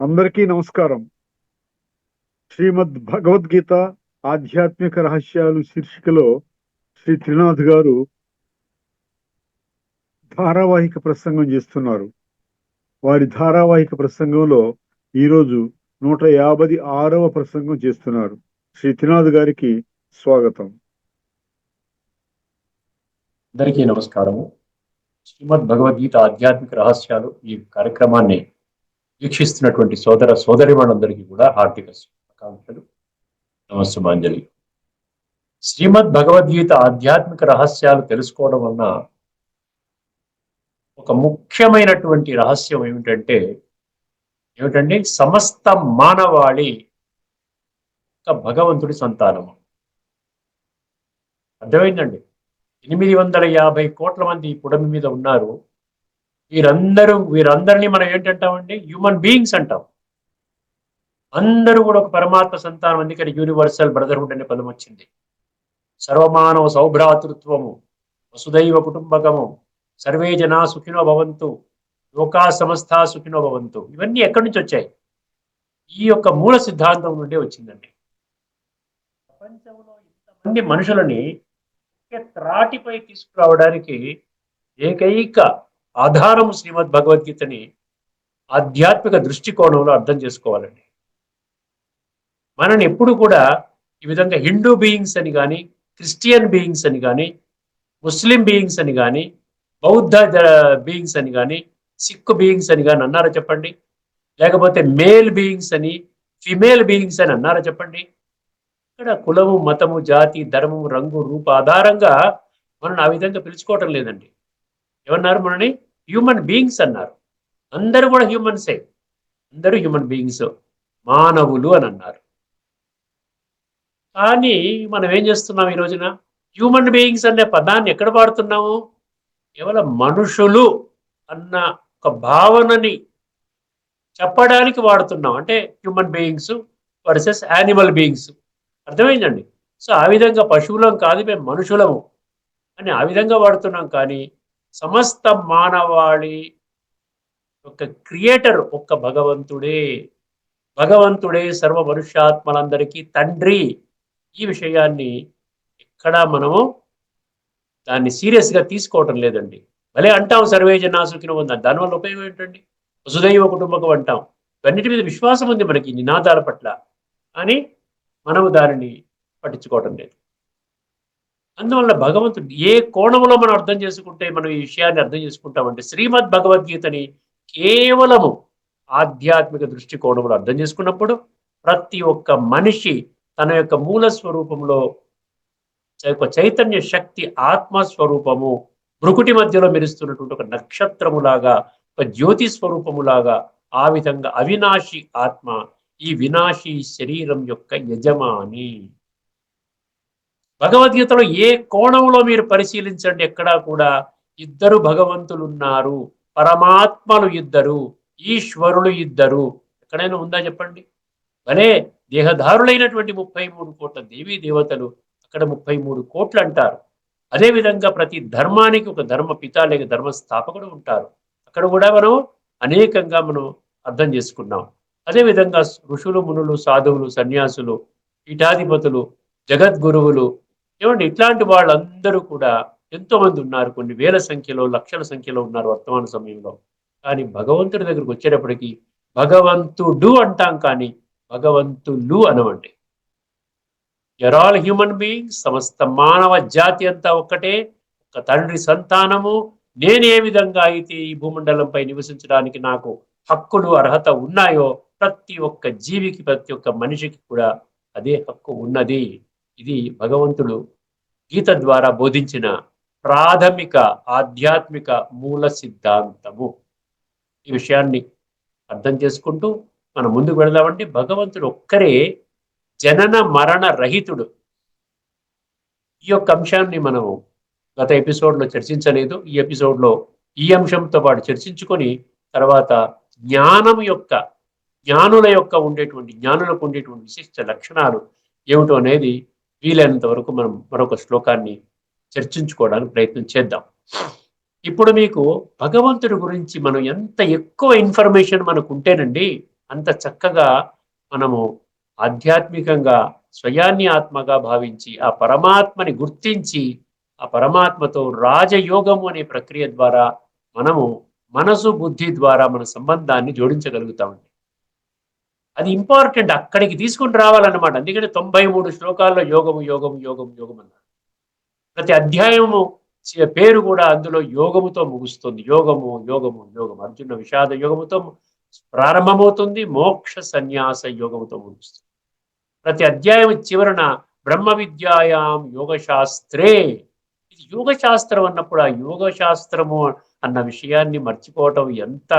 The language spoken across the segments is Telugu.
అందరికీ నమస్కారం. శ్రీమద్ భగవద్గీత ఆధ్యాత్మిక రహస్యాలు శీర్షికలో శ్రీ త్రినాథ్ గారు ధారావాహిక ప్రసంగం చేస్తున్నారు. వారి ధారావాహిక ప్రసంగంలో ఈరోజు 156వ ప్రసంగం చేస్తున్నారు. శ్రీ త్రినాథ్ గారికి స్వాగతం. అందరికీ నమస్కారము. శ్రీమద్ భగవద్గీత ఆధ్యాత్మిక రహస్యాలు ఈ కార్యక్రమాన్ని వీక్షిస్తున్నటువంటి సోదర సోదరిమణులందరికీ కూడా హార్దిక శుభాకాంక్షలు, నమస్సుమాంజలి. శ్రీమద్ భగవద్గీత ఆధ్యాత్మిక రహస్యాలు తెలుసుకోవడం వలన ఒక ముఖ్యమైనటువంటి రహస్యం ఏమిటంటే సమస్త మానవాళి ఒక భగవంతుడి సంతానము. అర్థమైందండి. 850 కోట్ల మంది ఈ పుడమి మీద ఉన్నారు. వీరందరినీ మనం ఏంటంటామండి? హ్యూమన్ బీయింగ్స్ అంటాం. అందరూ కూడా ఒక పరమాత్మ సంతానం. అందుకని యూనివర్సల్ బ్రదర్హుడ్ అనే పదం వచ్చింది. సర్వమానవ సౌభ్రాతృత్వము, వసుదైవ కుటుంబకము, సర్వే జనా సుఖినో భవంతు, లోకా సమస్తా సుఖినో భవంతు. ఇవన్నీ ఎక్కడి నుంచి వచ్చాయి? ఈ యొక్క మూల సిద్ధాంతం నుండే వచ్చిందండి. ప్రపంచంలో ఇంతమంది మనుషులని త్రాటిపై తీసుకురావడానికి ఏకైక ఆధారం శ్రీమద్ భగవద్గీతని ఆధ్యాత్మిక దృష్టికోణంలో అర్థం చేసుకోవాలండి. మనని ఎప్పుడు కూడా ఈ విధంగా హిందూ బీయింగ్స్ అని కానీ, క్రిస్టియన్ బీయింగ్స్ అని కానీ, ముస్లిం బీయింగ్స్ అని కానీ, బౌద్ధ బీయింగ్స్ అని కానీ, సిక్ బీయింగ్స్ అని కానీ అన్నారా చెప్పండి? లేకపోతే మేల్ బీయింగ్స్ అని, ఫిమేల్ బీయింగ్స్ అని అన్నారా చెప్పండి? ఇక్కడ కులము, మతము, జాతి, ధర్మము, రంగు, రూప ఆధారంగా మనల్ని ఆ విధంగా పిలుచుకోవటం లేదండి. ఏమన్నారు? మనని హ్యూమన్ బీయింగ్స్ అన్నారు. అందరూ కూడా హ్యూమన్సే, అందరూ హ్యూమన్ బీయింగ్స్, మానవులు అని అన్నారు. కానీ మనం ఏం చేస్తున్నాం ఈ రోజున? హ్యూమన్ బీయింగ్స్ అనే పదాన్ని ఎక్కడ వాడుతున్నాము? కేవలం మనుషులు అన్న ఒక భావనని చెప్పడానికి వాడుతున్నాం. అంటే human beings versus animal beings. అర్థమైందండి. సో ఆ విధంగా పశువులం కాదు, మేము మనుషులము అని ఆ విధంగా వాడుతున్నాం. కానీ సమస్త మానవాళి ఒక క్రియేటర్ ఒక్క భగవంతుడే. భగవంతుడే సర్వ మనుష్యాత్మలందరికీ తండ్రి. ఈ విషయాన్ని ఎక్కడా మనము దాన్ని సీరియస్గా తీసుకోవటం లేదండి. భలే అంటాం సర్వే జనా సుఖినో భవంతు. దానివల్ల ఉపయోగం ఏంటండి? వసుదైవ కుటుంబకం అంటాం. ఇవన్నిటి మీద విశ్వాసం ఉంది మనకి, నినాదాల పట్ల. అని మనము దానిని పట్టించుకోవటం లేదు. అందువల్ల భగవంతుడు ఏ కోణంలో మనం అర్థం చేసుకుంటే మనం ఈ విషయాన్ని అర్థం చేసుకుంటామంటే, శ్రీమద్ భగవద్గీతని కేవలము ఆధ్యాత్మిక దృష్టికోణంలో అర్థం చేసుకున్నప్పుడు ప్రతి ఒక్క మనిషి తన యొక్క మూల స్వరూపంలో ఒక చైతన్య శక్తి ఆత్మస్వరూపము భృకుటి మధ్యలో మెరుస్తున్నటువంటి ఒక నక్షత్రములాగా, ఒక జ్యోతి స్వరూపములాగా, ఆ విధంగా అవినాశి ఆత్మ ఈ వినాశీ శరీరం యొక్క యజమాని. భగవద్గీతలో ఏ కోణంలో మీరు పరిశీలించండి, ఎక్కడా కూడా ఇద్దరు భగవంతులు ఉన్నారు, పరమాత్మలు ఇద్దరు, ఈశ్వరులు ఇద్దరు, ఎక్కడైనా ఉందా చెప్పండి? భలే దేహధారులైనటువంటి 33 కోట్ల దేవీ దేవతలు, అక్కడ 33 కోట్లు అంటారు. అదేవిధంగా ప్రతి ధర్మానికి ఒక ధర్మ పిత లేక ధర్మ స్థాపకుడు ఉంటారు. అక్కడ కూడా మనం అనేకంగా మనం అర్థం చేసుకున్నాం. అదేవిధంగా ఋషులు, మునులు, సాధువులు, సన్యాసులు, పీఠాధిపతులు, జగద్గురువులు, ఏమండి ఇట్లాంటి వాళ్ళందరూ కూడా ఎంతో మంది ఉన్నారు. కొన్ని వేల సంఖ్యలో, లక్షల సంఖ్యలో ఉన్నారు వర్తమాన సమయంలో. కానీ భగవంతుడి దగ్గరికి వచ్చేటప్పటికి భగవంతుడు అంటాం, కానీ భగవంతులు అనవండి. You are all human beings. సమస్త మానవ జాతి అంతా ఒక్కటే, ఒక తండ్రి సంతానము. నేను ఏ విధంగా అయితే ఈ భూమండలంపై నివసించడానికి నాకు హక్కులు, అర్హత ఉన్నాయో, ప్రతి ఒక్క జీవికి, ప్రతి ఒక్క మనిషికి కూడా అదే హక్కు ఉన్నది. ఇది భగవంతుడు గీత ద్వారా బోధించిన ప్రాథమిక ఆధ్యాత్మిక మూల సిద్ధాంతము. ఈ విషయాన్ని అర్థం చేసుకుంటూ మనం ముందుకు వెళదామండి. భగవంతుడు ఒక్కరే జనన మరణ రహితుడు. ఈ యొక్క అంశాన్ని మనం గత ఎపిసోడ్లో చర్చించలేదు. ఈ ఎపిసోడ్లో ఈ అంశంతో పాటు చర్చించుకొని తర్వాత జ్ఞానులకు ఉండేటువంటి విశిష్ట లక్షణాలు ఏమిటో అనేది వీలైనంత వరకు మనం మరొక శ్లోకాన్ని చర్చించుకోవడానికి ప్రయత్నం చేద్దాం. ఇప్పుడు మీకు భగవంతుడి గురించి మనం ఎంత ఎక్కువ ఇన్ఫర్మేషన్ మనకు ఉంటేనండి అంత చక్కగా మనము ఆధ్యాత్మికంగా స్వయాన్ని ఆత్మగా భావించి ఆ పరమాత్మని గుర్తించి ఆ పరమాత్మతో రాజయోగము అనే ప్రక్రియ ద్వారా మనము మనసు బుద్ధి ద్వారా మన సంబంధాన్ని జోడించగలుగుతామండి. అది ఇంపార్టెంట్, అక్కడికి తీసుకుని రావాలన్నమాట. అందుకని 93 శ్లోకాల్లో యోగము యోగము యోగము యోగం అన్నారు. ప్రతి అధ్యాయము పేరు కూడా అందులో యోగముతో ముగుస్తుంది. యోగము యోగము యోగము. అర్జున విషాద యోగముతో ప్రారంభమవుతుంది, మోక్ష సన్యాస యోగముతో ముగుస్తుంది. ప్రతి అధ్యాయం చివరన బ్రహ్మ విద్యాయాం యోగ శాస్త్రే. ఇది యోగ శాస్త్రం అన్నప్పుడు ఆ యోగ శాస్త్రము అన్న విషయాన్ని మర్చిపోవటం ఎంత,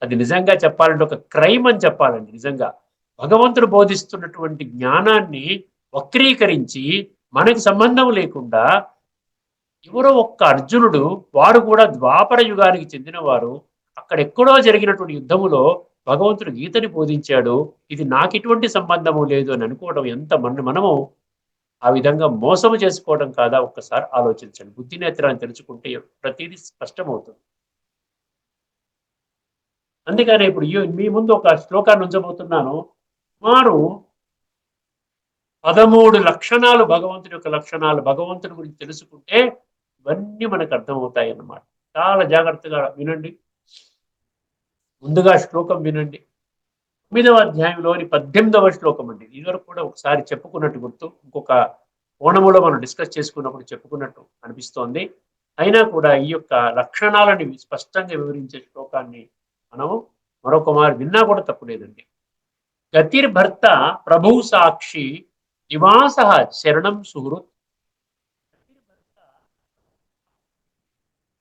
అది నిజంగా చెప్పాలంటే ఒక క్రైమ్ అని చెప్పాలండి. నిజంగా భగవంతుడు బోధిస్తున్నటువంటి జ్ఞానాన్ని వక్రీకరించి మనకి సంబంధం లేకుండా ఎవరో ఒక్క అర్జునుడు, వారు కూడా ద్వాపర యుగానికి చెందినవారు, అక్కడెక్కడో జరిగినటువంటి యుద్ధములో భగవంతుడు గీతని బోధించాడు, ఇది నాకు ఎటువంటి సంబంధము లేదు అని అనుకోవడం ఎంత మనము ఆ విధంగా మోసము చేసుకోవడం కాదా? ఒక్కసారి ఆలోచించండి. బుద్ధి నేత్రాన్ని తెలుసుకుంటే ప్రతిదీ స్పష్టమవుతుంది. అందుకనే ఇప్పుడు మీ ముందు ఒక శ్లోకాన్ని ఉంచబోతున్నాను. సుమారు 13 లక్షణాలు, భగవంతుడి యొక్క లక్షణాలు, భగవంతుడి గురించి తెలుసుకుంటే ఇవన్నీ మనకు అర్థమవుతాయి అన్నమాట. చాలా జాగ్రత్తగా వినండి. ముందుగా శ్లోకం వినండి. 9వ అధ్యాయంలోని 18వ శ్లోకం అండి. ఇదివరకు కూడా ఒకసారి చెప్పుకున్నట్టు గుర్తు, ఇంకొక కోణములో మనం డిస్కస్ చేసుకున్నప్పుడు చెప్పుకున్నట్టు అనిపిస్తోంది. అయినా కూడా ఈ యొక్క లక్షణాలని స్పష్టంగా వివరించే శ్లోకాన్ని మనము మరొక మారు విన్నా కూడా తప్పులేదండి. గతిర్భర్త ప్రభు సాక్షి నివాస శరణం సుహృత్.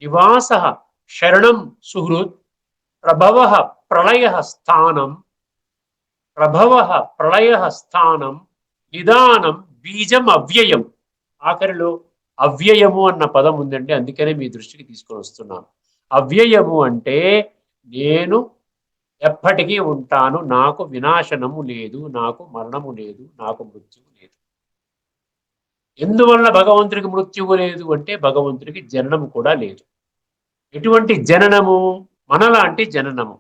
నివాస శరణం సుహృత్. ప్రభవ ప్రళయ స్థానం. ప్రభవ ప్రళయ స్థానం. నిదానం బీజం అవ్యయం. ఆఖరిలో అవ్యయము అన్న పదం ఉందండి, అందుకనే మీ దృష్టికి తీసుకొని వస్తున్నాను. అవ్యయము అంటే నేను ఎప్పటికీ ఉంటాను, నాకు వినాశనము లేదు, నాకు మరణము లేదు, నాకు మృత్యువు లేదు. ఎందువల్ల భగవంతుడికి మృత్యువు లేదు అంటే భగవంతుడికి జననము కూడా లేదు. ఎటువంటి జననము? మనలాంటి జననము.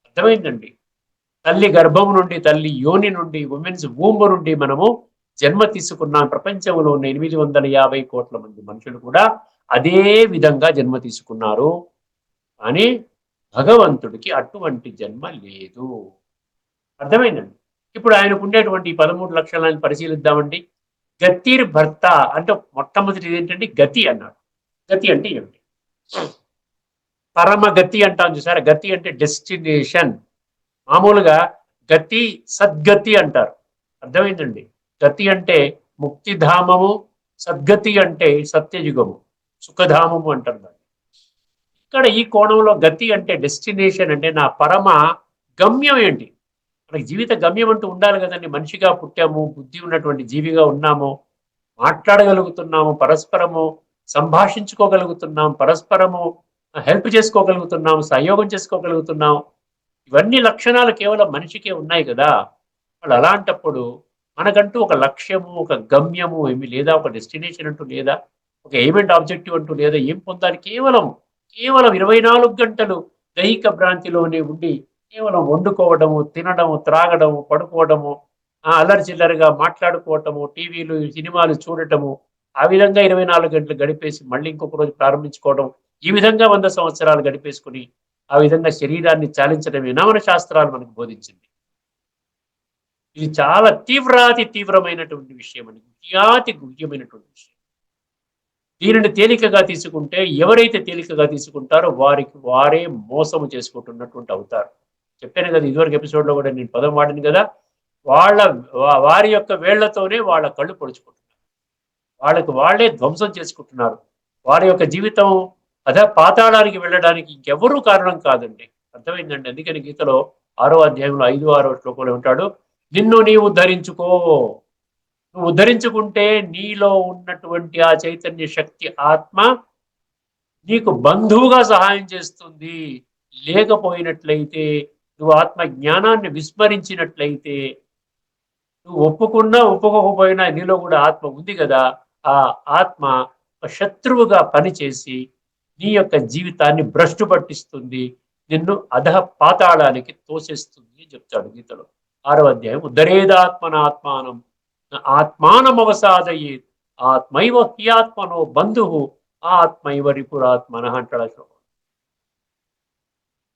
అర్థమైందండి? తల్లి గర్భం నుండి, తల్లి యోని నుండి, ఉమెన్స్ వూంబ్ నుండి మనము జన్మ తీసుకున్నాం. ప్రపంచంలో ఉన్న 850 కోట్ల మంది మనుషులు కూడా అదే విధంగా జన్మ తీసుకున్నారు. కానీ భగవంతుడికి అటువంటి జన్మ లేదు. అర్థమైందండి? ఇప్పుడు ఆయనకు ఉండేటువంటి 13 లక్షణాలను పరిశీలిద్దామండి. గతిర్ భర్త అంటే మొట్టమొదటిది ఏంటంటే గతి అన్నాడు. గతి అంటే ఏమిటి? పరమ గతి అంటాం చూసారా? గతి అంటే డెస్టినేషన్. మామూలుగా గతి సద్గతి అంటారు. అర్థమైందండి? గతి అంటే ముక్తిధామము, సద్గతి అంటే సత్యయుగము, సుఖధామము అంటారు దాన్ని. ఇక్కడ ఈ కోణంలో గతి అంటే డెస్టినేషన్, అంటే నా పరమ గమ్యం ఏంటి? మనకి జీవిత గమ్యం అంటూ ఉండాలి కదండి. మనిషిగా పుట్టాము, బుద్ధి ఉన్నటువంటి జీవిగా ఉన్నాము, మాట్లాడగలుగుతున్నాము, పరస్పరము సంభాషించుకోగలుగుతున్నాం, పరస్పరము హెల్ప్ చేసుకోగలుగుతున్నాం, సహయోగం చేసుకోగలుగుతున్నాం. ఇవన్నీ లక్షణాలు కేవలం మనిషికే ఉన్నాయి కదా. వాళ్ళు అలాంటప్పుడు మనకంటూ ఒక లక్ష్యము, ఒక గమ్యము ఏమి లేదా, ఒక డెస్టినేషన్ అంటూ లేదా, ఒక ఎయిమ్ అండ్ ఆబ్జెక్టివ్ అంటూ లేదా, ఏం పొందాలి? కేవలం 24 గంటలు దైహిక భ్రాంతిలోనే ఉండి కేవలం వండుకోవడము, తినడము, త్రాగడము, పడుకోవడము, అల్లరి చిల్లరిగా మాట్లాడుకోవటము, టీవీలు సినిమాలు చూడటము, ఆ విధంగా 24 గంటలు గడిపేసి మళ్ళీ ఇంకొక రోజు ప్రారంభించుకోవడం, ఈ విధంగా 100 సంవత్సరాలు గడిపేసుకుని ఆ విధంగా శరీరాన్ని చాలించడమేనా మన శాస్త్రాలు మనకు బోధించింది? ఇది చాలా తీవ్రమైనటువంటి విషయం అండి, గుహ్యమైనటువంటి విషయం. దీనిని తేలికగా తీసుకుంటే, ఎవరైతే తేలికగా తీసుకుంటారో వారికి వారే మోసము చేసుకుంటున్నటువంటి అవుతారు. చెప్పాను కదా, ఇదివరకు ఎపిసోడ్లో కూడా నేను పదం వాడిని కదా, వారి యొక్క వేళ్లతోనే వాళ్ళ కళ్ళు పొడుచుకుంటున్నారు, వాళ్ళకి వాళ్ళే ధ్వంసం చేసుకుంటున్నారు. వారి యొక్క జీవితం పాతాళానికి వెళ్ళడానికి ఇంకెవరూ కారణం కాదండి. అర్థమైందండి? అందుకని గీతలో 6వ అధ్యాయంలో 5, 6వ శ్లోకంలో ఉంటాడు, నిన్ను నీవు ఉద్ధరించుకో. నువ్వు ఉద్ధరించుకుంటే నీలో ఉన్నటువంటి ఆ చైతన్య శక్తి ఆత్మ నీకు బంధువుగా సహాయం చేస్తుంది. లేకపోయినట్లయితే, నువ్వు ఆత్మ జ్ఞానాన్ని విస్మరించినట్లయితే, నువ్వు ఒప్పుకున్నా ఒప్పుకోకపోయినా నీలో కూడా ఆత్మ ఉంది కదా, ఆ ఆత్మ ఒక శత్రువుగా పనిచేసి నీ యొక్క జీవితాన్ని భ్రష్టు పట్టిస్తుంది, నిన్ను అధః పాతాళానికి తోసేస్తుంది అని చెప్తాడు గీతలో 6వ అధ్యాయం. ఉద్ధరేదాత్మనాత్మానం ఆత్మానమవసాదయే ఆత్మైవ హ్యాత్మనో బంధు ఆత్మైవ రిపురాత్మన అంటాడు ఆ శ్లోకం.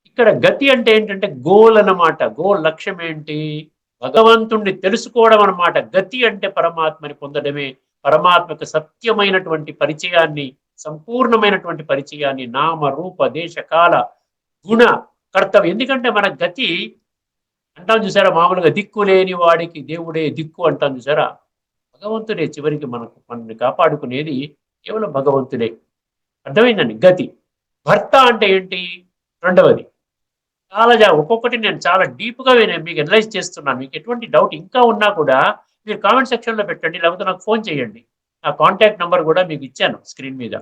ఇక్కడ గతి అంటే ఏంటంటే గోల్ అన్నమాట. గోల్ లక్ష్యం ఏంటి? భగవంతుణ్ణి తెలుసుకోవడం అన్నమాట. గతి అంటే పరమాత్మని పొందడమే. పరమాత్మకు సత్యమైనటువంటి పరిచయాన్ని, సంపూర్ణమైనటువంటి పరిచయాన్ని, నామ రూప దేశ కాల గుణ కర్తవ్యం. ఎందుకంటే మన గతి అంటాం చూసారా, మామూలుగా దిక్కు లేని వాడికి దేవుడే దిక్కు అంటాం చూసారా, భగవంతుడే చివరికి మనల్ని కాపాడుకునేది కేవలం భగవంతుడే. అర్థమైందండి. గతి. భర్త అంటే ఏంటి? రెండవది. ఒక్కొక్కటి నేను చాలా డీప్గా మీకు అనలైజ్ చేస్తున్నాను. మీకు ఎటువంటి డౌట్ ఇంకా ఉన్నా కూడా మీరు కామెంట్ సెక్షన్లో పెట్టండి, లేకపోతే నాకు ఫోన్ చేయండి. నా కాంటాక్ట్ నెంబర్ కూడా మీకు ఇచ్చాను స్క్రీన్ మీద.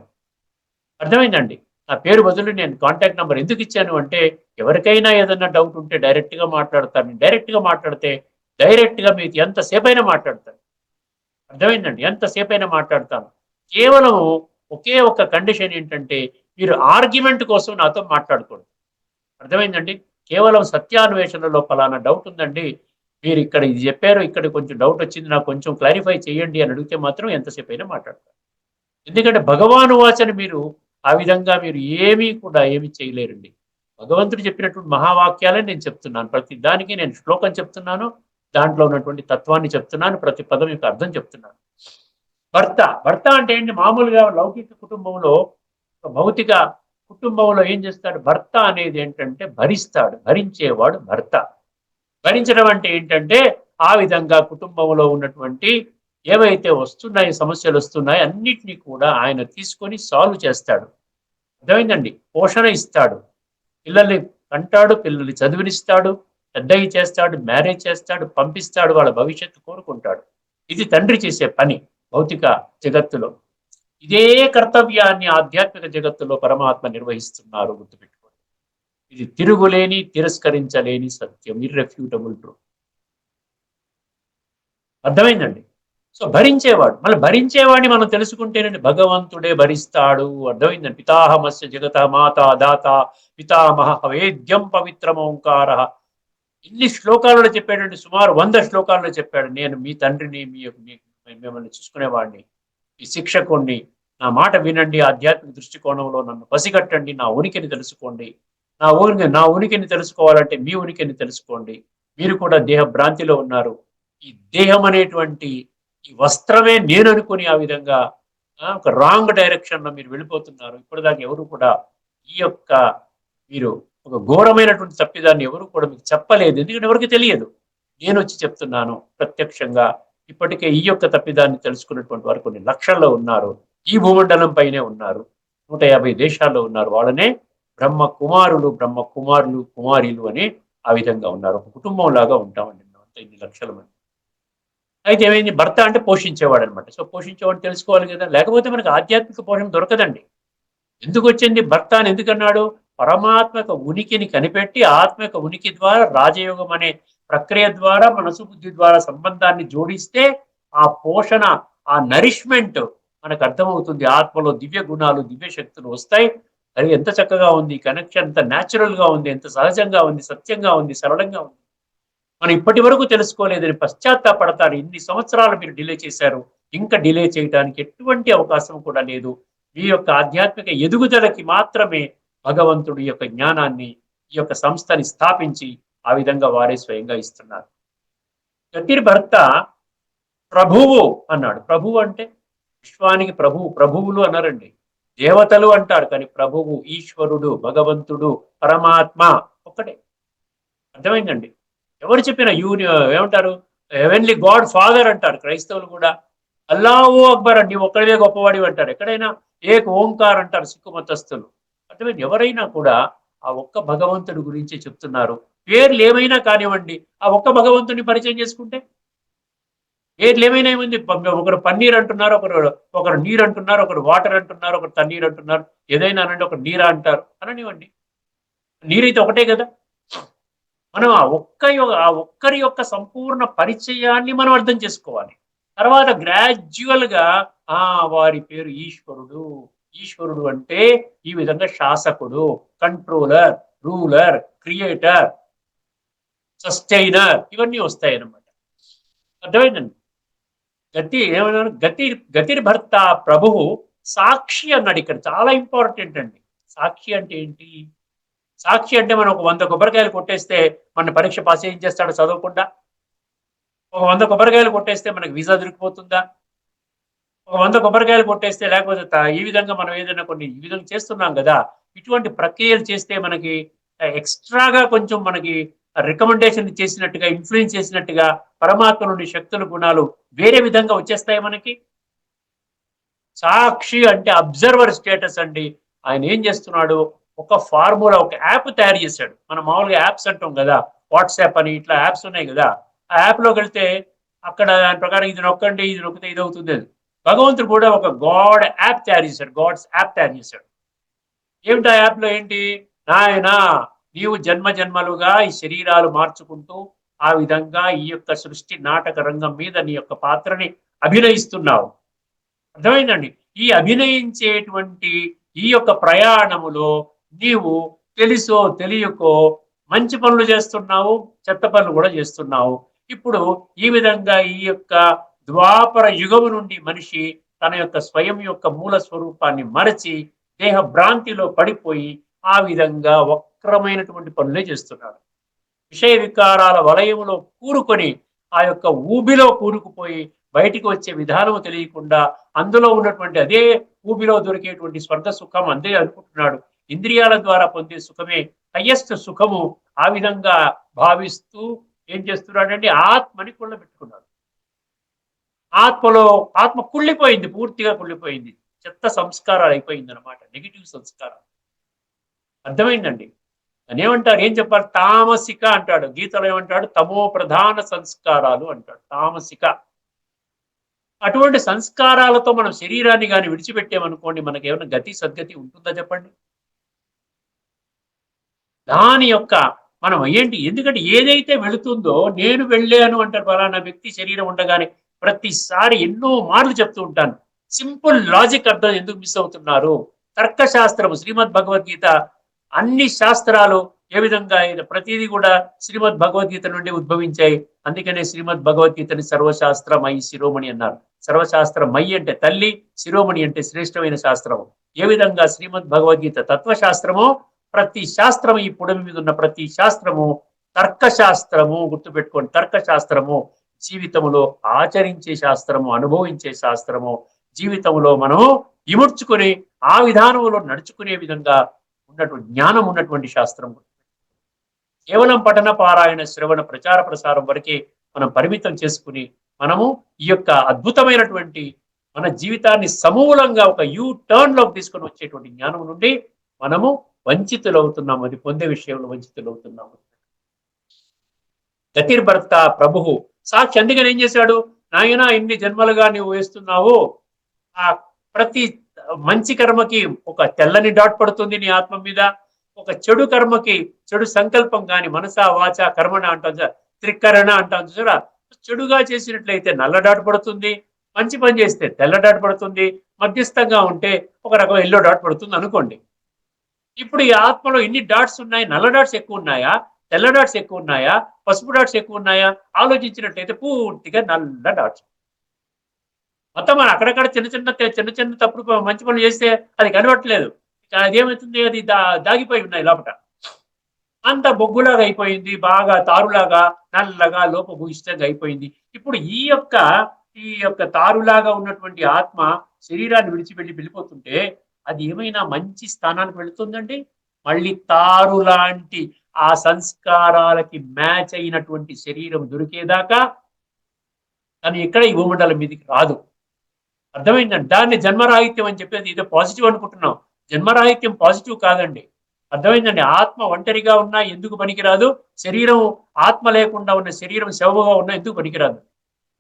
అర్థమైందండి. నా పేరు బదులు నేను కాంటాక్ట్ నెంబర్ ఎందుకు ఇచ్చాను అంటే, ఎవరికైనా ఏదైనా డౌట్ ఉంటే డైరెక్ట్గా మాట్లాడతాను. డైరెక్ట్గా మాట్లాడితే డైరెక్ట్గా మీకు ఎంతసేపు అయినా మాట్లాడతాను. అర్థమైందండి. ఎంతసేపు అయినా మాట్లాడతాను. కేవలం ఒకే ఒక కండిషన్ ఏంటంటే, మీరు ఆర్గ్యుమెంట్ కోసం నాతో మాట్లాడకూడదు. అర్థమైందండి. కేవలం సత్యాన్వేషణలో ఫలానా డౌట్ ఉందండి, మీరు ఇక్కడ ఇది చెప్పారు, ఇక్కడ కొంచెం డౌట్ వచ్చింది, నాకు కొంచెం క్లారిఫై చేయండి అని అడిగితే మాత్రం ఎంతసేపు అయినా మాట్లాడతారు. ఎందుకంటే భగవాను వాచని మీరు ఆ విధంగా మీరు ఏమీ చేయలేరండి. భగవంతుడు చెప్పినటువంటి మహావాక్యాలే నేను చెప్తున్నాను. ప్రతి దానికి నేను శ్లోకం చెప్తున్నాను, దాంట్లో ఉన్నటువంటి తత్వాన్ని చెప్తున్నాను, ప్రతి పదం యొక్క అర్థం చెప్తున్నాను. భర్త. భర్త అంటే ఏంటి? మామూలుగా లౌకిక కుటుంబంలో, భౌతిక కుటుంబంలో ఏం చేస్తాడు? భర్త అనేది ఏంటంటే భరిస్తాడు, భరించేవాడు భర్త. భరించడం అంటే ఏంటంటే ఆ విధంగా కుటుంబంలో ఉన్నటువంటి ఏవైతే వస్తున్నాయి, సమస్యలు వస్తున్నాయి, అన్నిటినీ కూడా ఆయన తీసుకొని సాల్వ్ చేస్తాడు. అర్థమైందండి. పోషణ ఇస్తాడు, పిల్లల్ని కంటాడు, పిల్లల్ని చదివినిస్తాడు, పెద్దవి చేస్తాడు, మ్యారేజ్ చేస్తాడు, పంపిస్తాడు, వాళ్ళ భవిష్యత్తు కోరుకుంటాడు. ఇది తండ్రి చేసే పని భౌతిక జగత్తులో. ఇదే కర్తవ్యాన్ని ఆధ్యాత్మిక జగత్తులో పరమాత్మ నిర్వహిస్తున్నారు. గుర్తుపెట్టుకోండి. ఇది తిరుగులేని, తిరస్కరించలేని సత్యం, ఇర్రెఫ్యూటబుల్ ట్రూత్. అర్థమైందండి. సో భరించేవాడు, మళ్ళీ భరించేవాడిని మనం తెలుసుకుంటేనండి భగవంతుడే భరిస్తాడు. అర్థమైందండి. పితాహమస్య జగత మాత దాత పితామహ వేద్యం పవిత్రమోంకార. ఇన్ని శ్లోకాలలో చెప్పాడండి, సుమారు 100 శ్లోకాలలో చెప్పాడు. నేను మీ తండ్రిని, మిమ్మల్ని చూసుకునేవాడిని, ఈ శిక్షకుణ్ణి, నా మాట వినండి, ఆధ్యాత్మిక దృష్టికోణంలో నన్ను పసిగట్టండి, నా ఉనికిని తెలుసుకోండి. నా ఉనికిని తెలుసుకోవాలంటే మీ ఉనికిని తెలుసుకోండి. మీరు కూడా దేహ భ్రాంతిలో ఉన్నారు. ఈ దేహం అనేటువంటి ఈ వస్త్రమే నేను అనుకుని ఆ విధంగా ఒక రాంగ్ డైరెక్షన్ లో మీరు వెళ్ళిపోతున్నారు. ఇప్పటిదాకా ఎవరు కూడా ఈ యొక్క మీరు ఒక ఘోరమైనటువంటి తప్పిదాన్ని ఎవరు కూడా మీకు చెప్పలేదు. ఎందుకంటే ఎవరికి తెలియదు. నేను వచ్చి చెప్తున్నాను ప్రత్యక్షంగా. ఇప్పటికే ఈ యొక్క తప్పిదాన్ని తెలుసుకున్నటువంటి వారు కొన్ని లక్షల్లో ఉన్నారు. ఈ భూమండలం పైనే ఉన్నారు. 150 దేశాల్లో ఉన్నారు. వాళ్ళనే బ్రహ్మ కుమారులు, కుమారీలు అని ఆ విధంగా ఉన్నారు. ఒక కుటుంబం లాగా ఉంటామండి ఇన్ని లక్షల మంది. అయితే ఏమైంది? భర్త అంటే పోషించేవాడు అనమాట. సో పోషించేవాడు తెలుసుకోవాలి కదా, లేకపోతే మనకు ఆధ్యాత్మిక పోషణ దొరకదండి. ఎందుకు వచ్చింది భర్త అని ఎందుకన్నాడు? పరమాత్మక ఉనికిని కనిపెట్టి ఆత్మక ఉనికి ద్వారా రాజయోగం అనే ప్రక్రియ ద్వారా మనసు బుద్ధి ద్వారా సంబంధాన్ని జోడిస్తే ఆ పోషణ, ఆ నరిష్మెంట్ మనకు అర్థమవుతుంది. ఆత్మలో దివ్య గుణాలు, దివ్య శక్తులు వస్తాయి. అది ఎంత చక్కగా ఉంది, కనెక్షన్ ఎంత న్యాచురల్ గా ఉంది, ఎంత సహజంగా ఉంది, సత్యంగా ఉంది, సరళంగా ఉంది. మనం ఇప్పటి వరకు తెలుసుకోలేదని పశ్చాత్తాపడతారు. ఇన్ని సంవత్సరాలు మీరు డిలే చేశారు, ఇంకా డిలే చేయడానికి ఎటువంటి అవకాశం కూడా లేదు. మీ యొక్క ఆధ్యాత్మిక ఎదుగుదలకి మాత్రమే భగవంతుడి యొక్క జ్ఞానాన్ని, ఈ యొక్క సంస్థని స్థాపించి ఆ విధంగా వారే స్వయంగా ఇస్తున్నారు. భర్త ప్రభువు అన్నాడు. ప్రభువు అంటే విశ్వానికి ప్రభువులు అన్నారండి. దేవతలు అంటారు, కానీ ప్రభువు, ఈశ్వరుడు, భగవంతుడు, పరమాత్మ ఒక్కటే. అర్థమైందండి. ఎవరు చెప్పిన ఏమంటారు? హెవెన్లీ గాడ్ ఫాదర్ అంటారు క్రైస్తవులు కూడా. అల్లాహు అక్బర్ అండి, ఒక్కడే గొప్పవాడి అంటారు. ఎక్కడైనా ఏక్ ఓంకార్ అంటారు సిక్కు మతస్థులు. అర్థమైంది. ఎవరైనా కూడా ఆ ఒక్క భగవంతుడి గురించి చెప్తున్నారు. పేర్లు ఏమైనా కానివ్వండి, ఆ ఒక్క భగవంతుడిని పరిచయం చేసుకుంటే పేర్లు ఏమైనా ఏముంది? ఒకరు పన్నీర్ అంటున్నారు, ఒకరు నీరు అంటున్నారు, ఒకరు వాటర్ అంటున్నారు, ఒకరు తన్నీరు అంటున్నారు. ఏదైనా అనండి, ఒకరు నీరా అంటారు, అననివ్వండి. నీరైతే ఒకటే కదా. మనం ఆ ఒక్కరి యొక్క సంపూర్ణ పరిచయాన్ని మనం అర్థం చేసుకోవాలి. తర్వాత గ్రాడ్యువల్ గా వారి పేరు ఈశ్వరుడు. ఈశ్వరుడు అంటే ఈ విధంగా శాసకుడు, కంట్రోలర్, రూలర్, క్రియేటర్, సస్టైనర్, ఇవన్నీ వస్తాయి అన్నమాట. అర్థమైందండి. ఏమన్నారు, గతిర్భర్త ప్రభువు సాక్షి అన్నాడు. ఇక్కడ చాలా ఇంపార్టెంట్ అండి. సాక్షి అంటే ఏంటి? సాక్షి అంటే మనం ఒక 100 కొబ్బరికాయలు కొట్టేస్తే మన పరీక్ష పాస్ ఏం చేస్తాడు చదవకుండా? ఒక 100 కొబ్బరికాయలు కొట్టేస్తే మనకి వీసా దొరికిపోతుందా? ఒక 100 కొబ్బరికాయలు కొట్టేస్తే, లేకపోతే ఈ విధంగా మనం ఏదైనా కొన్ని ఈ విధంగా చేస్తున్నాం కదా, ఇటువంటి ప్రక్రియలు చేస్తే మనకి ఎక్స్ట్రాగా కొంచెం మనకి రికమెండేషన్ చేసినట్టుగా, ఇన్ఫ్లుయెన్స్ చేసినట్టుగా పరమాత్మ నుండి శక్తుల గుణాలు వేరే విధంగా వచ్చేస్తాయి మనకి. సాక్షి అంటే అబ్జర్వర్ స్టేటస్ అండి. ఆయన ఏం చేస్తున్నాడు, ఒక ఫార్ములా, ఒక యాప్ తయారు చేశాడు. మనం మామూలుగా యాప్స్ అంటాం కదా, వాట్సాప్ అని ఇట్లా యాప్స్ ఉన్నాయి కదా. ఆ యాప్ లోకి వెళ్తే అక్కడ దాని ప్రకారం ఇది నొక్కండి, ఇది నొక్కితే ఇది అవుతుంది. భగవంతుడు కూడా ఒక గాడ్ యాప్ తయారు చేశాడు, గాడ్స్ యాప్ తయారు చేశాడు. ఏమిటి ఆ యాప్ లో ఏంటి? నాయనా, నీవు జన్మ జన్మలుగా ఈ శరీరాలు మార్చుకుంటూ ఆ విధంగా ఈ యొక్క సృష్టి నాటక రంగం మీద నీ యొక్క పాత్రని అభినయిస్తున్నావు. అర్థమైందండి. ఈ అభినయించేటువంటి ఈ యొక్క ప్రయాణములో నీవు తెలుసో తెలియకో మంచి పనులు చేస్తున్నావు, చెత్త పనులు కూడా చేస్తున్నావు. ఇప్పుడు ఈ విధంగా ఈ యొక్క ద్వాపర యుగము నుండి మనిషి తన యొక్క స్వయం యొక్క మూల స్వరూపాన్ని మరచి దేహ భ్రాంతిలో పడిపోయి ఆ విధంగా వక్రమైనటువంటి పనులే చేస్తున్నాడు. విషయ వికారాల వలయములో కూరుకొని ఆ యొక్క ఊబిలో కూరుకుపోయి బయటికి వచ్చే విధానము తెలియకుండా అందులో ఉన్నటువంటి అదే ఊబిలో దొరికేటువంటి స్వర్గ సుఖం అందే అనుకుంటున్నాడు. ఇంద్రియాల ద్వారా పొందే సుఖమే హయ్యెస్ట్ సుఖము. ఆ విధంగా భావిస్తూ ఏం చేస్తున్నాడంటే ఆత్మని కుళ్ళబెట్టుకున్నాడు. ఆత్మ కుళ్ళిపోయింది, పూర్తిగా కుళ్ళిపోయింది. చెత్త సంస్కారాలు అయిపోయింది అనమాట, నెగిటివ్ సంస్కారాలు. అర్థమైందండి. అని ఏమంటారు, ఏం చెప్పారు? తామసిక అంటాడు. గీతలో ఏమంటాడు? తమో ప్రధాన సంస్కారాలు అంటాడు, తామసిక. అటువంటి సంస్కారాలతో మనం శరీరాన్ని కానీ విడిచిపెట్టామనుకోండి, మనకి ఏమైనా గతి సద్గతి ఉంటుందా చెప్పండి? దాని యొక్క మనం ఏంటి, ఎందుకంటే ఏదైతే వెళుతుందో, నేను వెళ్ళాను అంటారు ఫలానా వ్యక్తి శరీరం ఉండగానే. ప్రతిసారి ఎన్నో మార్లు చెప్తూ ఉంటాను, సింపుల్ లాజిక్ అర్థం ఎందుకు మిస్ అవుతున్నారు? తర్కశాస్త్రము, శ్రీమద్ భగవద్గీత, అన్ని శాస్త్రాలు ఏ విధంగా ప్రతిదీ కూడా శ్రీమద్ భగవద్గీత నుండి ఉద్భవించాయి. అందుకనే శ్రీమద్ భగవద్గీతని సర్వశాస్త్రమై శిరోమణి అన్నారు. సర్వశాస్త్రమై అంటే తల్లి, శిరోమణి అంటే శ్రేష్టమైన శాస్త్రము. ఏ విధంగా శ్రీమద్ భగవద్గీత తత్వశాస్త్రమో, ప్రతి శాస్త్రము, ఈ పుడమి మీద ఉన్న ప్రతి శాస్త్రము తర్కశాస్త్రము. గుర్తుపెట్టుకోండి, తర్కశాస్త్రము జీవితంలో ఆచరించే శాస్త్రము, అనుభవించే శాస్త్రము. జీవితంలో మనము ఇముడ్చుకొని ఆ విధానంలో నడుచుకునే విధంగా ఉన్నటువంటి జ్ఞానం ఉన్నటువంటి శాస్త్రం. కేవలం పఠన పారాయణ శ్రవణ ప్రచార ప్రసారం వరకే మనం పరిమితం చేసుకుని మనము ఈ యొక్క అద్భుతమైనటువంటి మన జీవితాన్ని సమూలంగా ఒక టర్న్ లోకి తీసుకొని వచ్చేటువంటి జ్ఞానం నుండి మనము వంచితులవుతున్నాము. అది పొందే విషయంలో వంచితులవుతున్నాము. గతిర్భర్త ప్రభు సాక్షి. అందుకని ఏం చేశాడు? నాయన, ఇన్ని జన్మలుగా నువ్వు వేస్తున్నావు, ఆ ప్రతి మంచి కర్మకి ఒక తెల్లని డాట్ పడుతుంది నీ ఆత్మ మీద. ఒక చెడు కర్మకి, చెడు సంకల్పం కానీ మనసా వాచ కర్మణ అంటాం, త్రికరణ అంటాం చూసారా, చెడుగా చేసినట్లయితే నల్ల డాట్ పడుతుంది, మంచి పని చేస్తే తెల్ల డాట్ పడుతుంది, మధ్యస్థంగా ఉంటే ఒక రకం ఎల్లో డాట్ పడుతుంది అనుకోండి. ఇప్పుడు ఈ ఆత్మలో ఎన్ని డాట్స్ ఉన్నాయి? నల్ల డాట్స్ ఎక్కువ ఉన్నాయా, తెల్ల డాట్స్ ఎక్కువ ఉన్నాయా, పసుపు డాట్స్ ఎక్కువ ఉన్నాయా? ఆలోచించినట్లయితే పూర్తిగా నల్ల డాట్స్. మొత్తం మనం అక్కడక్కడ చిన్న చిన్న తప్పుడు మంచి పనులు చేస్తే అది కనబట్టలేదు. అదేమవుతుంది, అది దాగిపోయి ఉన్నాయి లోపల. అంత బొగ్గులాగా అయిపోయింది, బాగా తారులాగా నల్లగా లోపభూయిష్టంగా అయిపోయింది. ఇప్పుడు ఈ యొక్క తారులాగా ఉన్నటువంటి ఆత్మ శరీరాన్ని వెళ్ళిపోతుంటే అది ఏమైనా మంచి స్థానానికి వెళుతుందండి? మళ్ళీ తారు లాంటి ఆ సంస్కారాలకి మ్యాచ్ అయినటువంటి శరీరం దొరికేదాకా తను ఇక్కడ ఈ భూమండలం మీదకి రాదు. అర్థమైందండి. దాన్ని జన్మరాహిత్యం అని చెప్పేది ఇదో పాజిటివ్ అనుకుంటున్నాం. జన్మరాహిత్యం పాజిటివ్ కాదండి. అర్థమైందండి. ఆత్మ ఒంటరిగా ఉన్నా ఎందుకు పనికిరాదు, శరీరం ఆత్మ లేకుండా ఉన్న శరీరం శవముగా ఉన్నా ఎందుకు పనికిరాదు.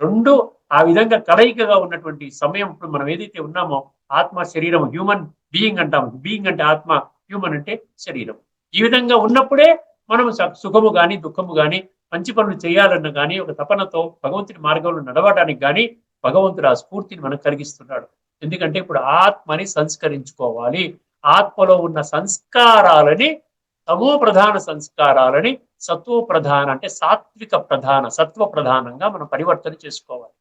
రెండు ఆ విధంగా కలయికగా ఉన్నటువంటి సమయం ఇప్పుడు మనం ఏదైతే ఉన్నామో, ఆత్మ శరీరం, హ్యూమన్ బీయింగ్ అంటాము. బీయింగ్ అంటే ఆత్మ, హ్యూమన్ అంటే శరీరం. ఈ విధంగా ఉన్నప్పుడే మనం సుఖము గాని దుఃఖము గాని మంచి పనులు చేయాలన్న కానీ ఒక తపనతో భగవంతుడి మార్గంలో నడవడానికి కానీ భగవంతుడు ఆ స్ఫూర్తిని మనకు కలిగిస్తున్నాడు. ఎందుకంటే ఇప్పుడు ఆత్మని సంస్కరించుకోవాలి. ఆత్మలో ఉన్న సంస్కారాలని తమో ప్రధాన సంస్కారాలని సత్వ ప్రధాన అంటే సాత్విక ప్రధాన సత్వ ప్రధానంగా మనం పరివర్తన చేసుకోవాలి.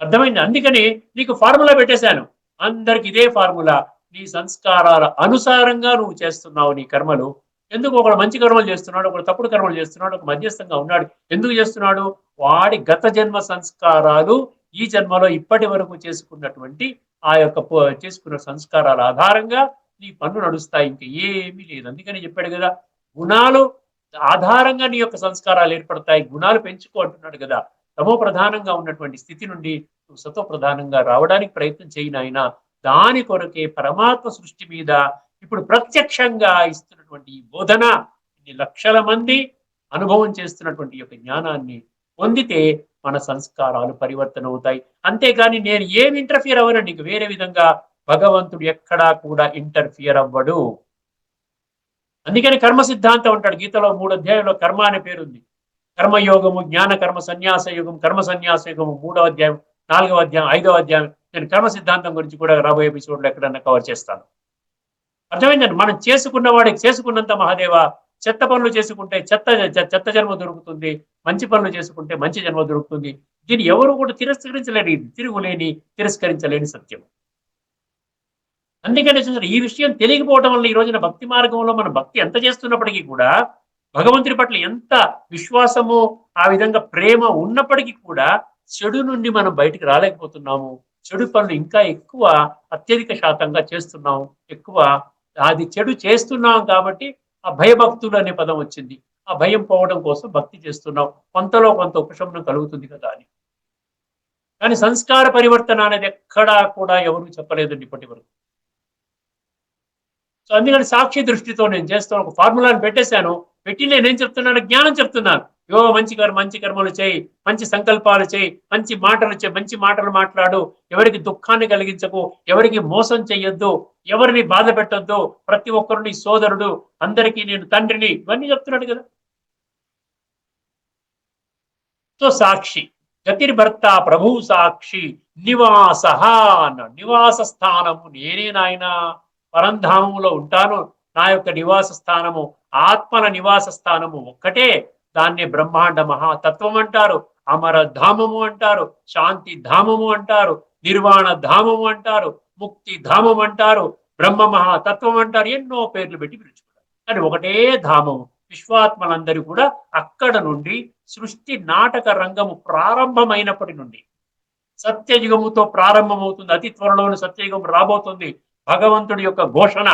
అర్థమైంది? అందుకని నీకు ఫార్ములా పెట్టేశాను. అందరికి ఇదే ఫార్ములా. నీ సంస్కారాల అనుసారంగా నువ్వు చేస్తున్నావు నీ కర్మలు. ఎందుకు ఒకడు మంచి కర్మలు చేస్తున్నాడు, ఒకడు తప్పుడు కర్మలు చేస్తున్నాడు, ఒక మధ్యస్థంగా ఉన్నాడు. ఎందుకు చేస్తున్నాడు? వాడి గత జన్మ సంస్కారాలు ఈ జన్మలో ఇప్పటి వరకు చేసుకున్నటువంటి ఆ యొక్క చేసుకున్న సంస్కారాల ఆధారంగా నీ పనులు నడుస్తాయి. ఇంక ఏమీ లేదు. అందుకని చెప్పాడు కదా, గుణాలు ఆధారంగా నీ యొక్క సంస్కారాలు ఏర్పడతాయి. గుణాలు పెంచుకో అంటున్నాడు కదా. తమో ప్రధానంగా ఉన్నటువంటి స్థితి నుండి నువ్వు సత్వ ప్రధానంగా రావడానికి ప్రయత్నం చేయి నాయన. దాని కొరకే పరమాత్మ సృష్టి మీద ఇప్పుడు ప్రత్యక్షంగా ఇస్తున్నటువంటి ఈ బోధన, ఇన్ని లక్షల మంది అనుభవం చేస్తున్నటువంటి యొక్క జ్ఞానాన్ని పొందితే మన సంస్కారాలు పరివర్తన అవుతాయి. అంతేగాని నేను ఏమి ఇంటర్ఫియర్ అవ్వనండి. వేరే విధంగా భగవంతుడు ఎక్కడా కూడా ఇంటర్ఫియర్ అవ్వడు. అందుకని కర్మ సిద్ధాంతం అంటాడు గీతలో 3 అధ్యాయంలో కర్మ అనే పేరుంది. కర్మయోగము, జ్ఞాన కర్మ సన్యాస యుగం, కర్మ సన్యాస యుగము 3వ అధ్యాయం, 4వ అధ్యాయం, 5వ అధ్యాయం. నేను కర్మ సిద్ధాంతం గురించి కూడా రాబోయే ఎపిసోడ్లో ఎక్కడన్నా కవర్ చేస్తాను. అర్థమైందండి? మనం చేసుకున్న వాడికి చేసుకున్నంత మహాదేవ. చెత్త పనులు చేసుకుంటే చెత్త జన్మ దొరుకుతుంది, మంచి పనులు చేసుకుంటే మంచి జన్మ దొరుకుతుంది. దీన్ని ఎవరు కూడా తిరస్కరించలేని సత్యం. అందుకనే చూసారు, ఈ విషయం తెలియకపోవడం వల్ల ఈ రోజున భక్తి మార్గంలో మనం భక్తి ఎంత చేస్తున్నప్పటికీ కూడా భగవంతుడి పట్ల ఎంత విశ్వాసము, ఆ విధంగా ప్రేమ ఉన్నప్పటికీ కూడా చెడు నుండి మనం బయటికి రాలేకపోతున్నాము. చెడు పనులు ఇంకా ఎక్కువ అత్యధిక శాతంగా చేస్తున్నాం. ఎక్కువ అది చెడు చేస్తున్నాం కాబట్టి ఆ భయభక్తులు అనే పదం వచ్చింది. ఆ భయం పోవడం కోసం భక్తి చేస్తున్నాం. కొంతలో కొంత ఉపశమనం కలుగుతుంది కదా అని. కానీ సంస్కార పరివర్తన అనేది ఎక్కడా కూడా ఎవరు చెప్పలేదండి ఇప్పటి వరకు. సో అందుకని సాక్షి దృష్టితో నేను చేస్తాను. ఒక ఫార్ములాని పెట్టేశాను. పెట్టి నేనేం చెప్తున్నాను? జ్ఞానం చెప్తున్నాను. మంచి కర్మలు చేయి, మంచి సంకల్పాలు చేయి, మంచి మాటలు చేయి, మంచి మాటలు మాట్లాడు, ఎవరికి దుఃఖాన్ని కలిగించకు, ఎవరికి మోసం చెయ్యొద్దు, ఎవరిని బాధ పెట్టొద్దు, ప్రతి ఒక్కరిని సోదరుడు, అందరికీ నేను తండ్రిని, ఇవన్నీ చెప్తున్నాడు కదా. సో సాక్షి గతిర్భర్త ప్రభు సాక్షి నివాస అన్నాడు. నివాస స్థానము నేనే నాయన. పరంధామంలో ఉంటాను. నా యొక్క నివాస స్థానము, ఆత్మల నివాస స్థానము ఒక్కటే. దాన్నే బ్రహ్మాండ మహాతత్వం అంటారు, అమర ధామము అంటారు, శాంతి ధామము అంటారు, నిర్వాణ ధామము అంటారు, ముక్తి ధామం అంటారు, బ్రహ్మ మహాతత్వం అంటారు. ఎన్నో పేర్లు పెట్టి పిలుచుకుంటారు. కానీ ఒకటే ధామము. విశ్వాత్మలందరూ కూడా అక్కడ నుండి సృష్టి నాటక రంగము ప్రారంభమైనప్పటి నుండి, సత్యయుగముతో ప్రారంభమవుతుంది. అతి త్వరలోని సత్యయుగం రాబోతుంది. భగవంతుడి యొక్క ఘోషణ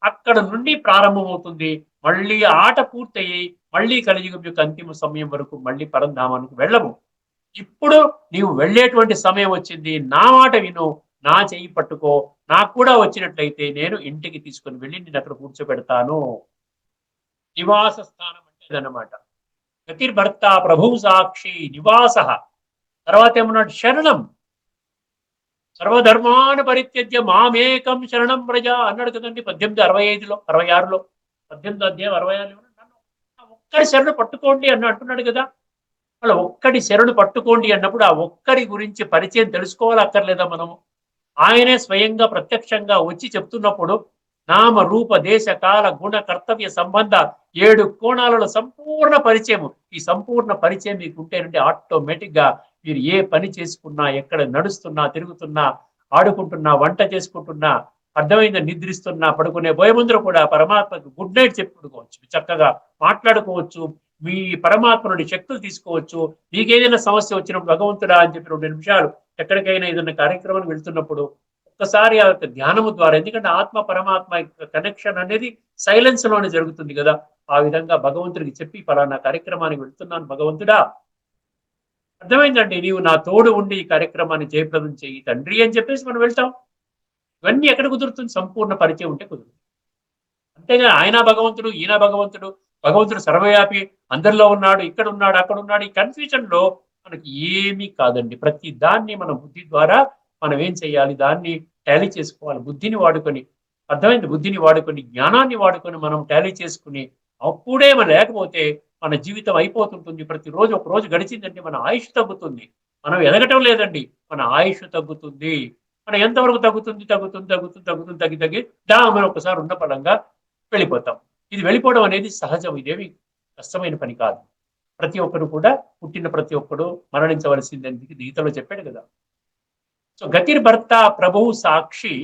అక్కడ నుండి ప్రారంభమవుతుంది. మళ్ళీ ఆట పూర్తయి మళ్ళీ కలియుగం యొక్క అంతిమ సమయం వరకు మళ్ళీ పరంధామానికి వెళ్ళము. ఇప్పుడు నీవు వెళ్ళేటువంటి సమయం వచ్చింది. నా మాట విను, నా చెయ్యి పట్టుకో. నాకు కూడా వచ్చినట్లయితే నేను ఇంటికి తీసుకొని వెళ్ళి నేను అక్కడ కూర్చోబెడతాను. నివాస స్థానం అంటే అదనమాట. గతిర్భర్త ప్రభు సాక్షి నివాస. తర్వాత ఏమన్నాడు? శరణం. సర్వధర్మాన్ని పరిత్యజ్య మామేకం శరణం ప్రజ అన్నాడు కదండి 1865లో 66లో 18వ అధ్యాయం 66 ఒక్కడి శరణు పట్టుకోండి అని అంటున్నాడు కదా. అలా ఒక్కడి శరణు పట్టుకోండి అన్నప్పుడు ఆ ఒక్కరి గురించి పరిచయం తెలుసుకోవాలి అక్కర్లేదా మనము? ఆయనే స్వయంగా ప్రత్యక్షంగా వచ్చి చెప్తున్నప్పుడు నామ రూప దేశ కాల గుణ కర్తవ్య సంబంధ 7 కోణాలలో సంపూర్ణ పరిచయం. ఈ సంపూర్ణ పరిచయం మీకు ఉంటేనంటే ఆటోమేటిక్ గా మీరు ఏ పని చేసుకున్నా, ఎక్కడ నడుస్తున్నా, తిరుగుతున్నా, ఆడుకుంటున్నా, వంట చేసుకుంటున్నా, అర్థమైందా, నిద్రిస్తున్నా, పడుకునే పోయే ముందర కూడా పరమాత్మకు గుడ్ నైట్ చెప్పుకోవచ్చు, చక్కగా మాట్లాడుకోవచ్చు, మీ పరమాత్మ నుండి శక్తులు తీసుకోవచ్చు. మీకేదైనా సమస్య వచ్చినప్పుడు భగవంతుడా అని చెప్పి 2 నిమిషాలు ఎక్కడికైనా ఏదైనా కార్యక్రమానికి వెళ్తున్నప్పుడు ఒక్కసారి ఆ యొక్క ధ్యానము ద్వారా, ఎందుకంటే ఆత్మ పరమాత్మ యొక్క కనెక్షన్ అనేది సైలెన్స్ లోనే జరుగుతుంది కదా. ఆ విధంగా భగవంతుడికి చెప్పి పలానా కార్యక్రమానికి వెళ్తున్నాను భగవంతుడా, అర్థమైందండి, నీవు నా తోడు ఉండి ఈ కార్యక్రమాన్ని జయప్రదం చేయి తండ్రి అని చెప్పేసి మనం వెళ్తాం. ఇవన్నీ ఎక్కడ కుదురుతుంది? సంపూర్ణ పరిచయం ఉంటే కుదురుతుంది. అంతేగా ఆయన భగవంతుడు, ఈయన భగవంతుడు, భగవంతుడు సర్వవ్యాపి, అందరిలో ఉన్నాడు, ఇక్కడ ఉన్నాడు, అక్కడ ఉన్నాడు. ఈ కన్ఫ్యూజన్ లో మనకి ఏమీ కాదండి. ప్రతి దాన్ని మన బుద్ధి ద్వారా మనం ఏం చేయాలి? దాన్ని టాలీ చేసుకోవాలి. బుద్ధిని వాడుకొని, అర్థమైంది, బుద్ధిని వాడుకొని, జ్ఞానాన్ని వాడుకొని మనం టాలీ చేసుకుని, అప్పుడే మనం లేకపోతే మన జీవితం అయిపోతుంటుంది. ప్రతిరోజు ఒక రోజు గడిచిందంటే మన ఆయుష్ తగ్గుతుంది. మనం ఎదగటం లేదండి, మన ఆయుష్ తగ్గుతుంది. మనం ఎంతవరకు తగ్గుతుంది? తగ్గి డామని ఒకసారి ఉన్న పడంగా వెళ్ళిపోతాం. ఇది వెళ్ళిపోవడం అనేది సహజం, ఇదేమి కష్టమైన పని కాదు. ప్రతి ఒక్కరు కూడా, పుట్టిన ప్రతి ఒక్కడు మరణించవలసిందని గీతలో చెప్పాడు కదా. సో గతిర్భర్త ప్రభువు సాక్షి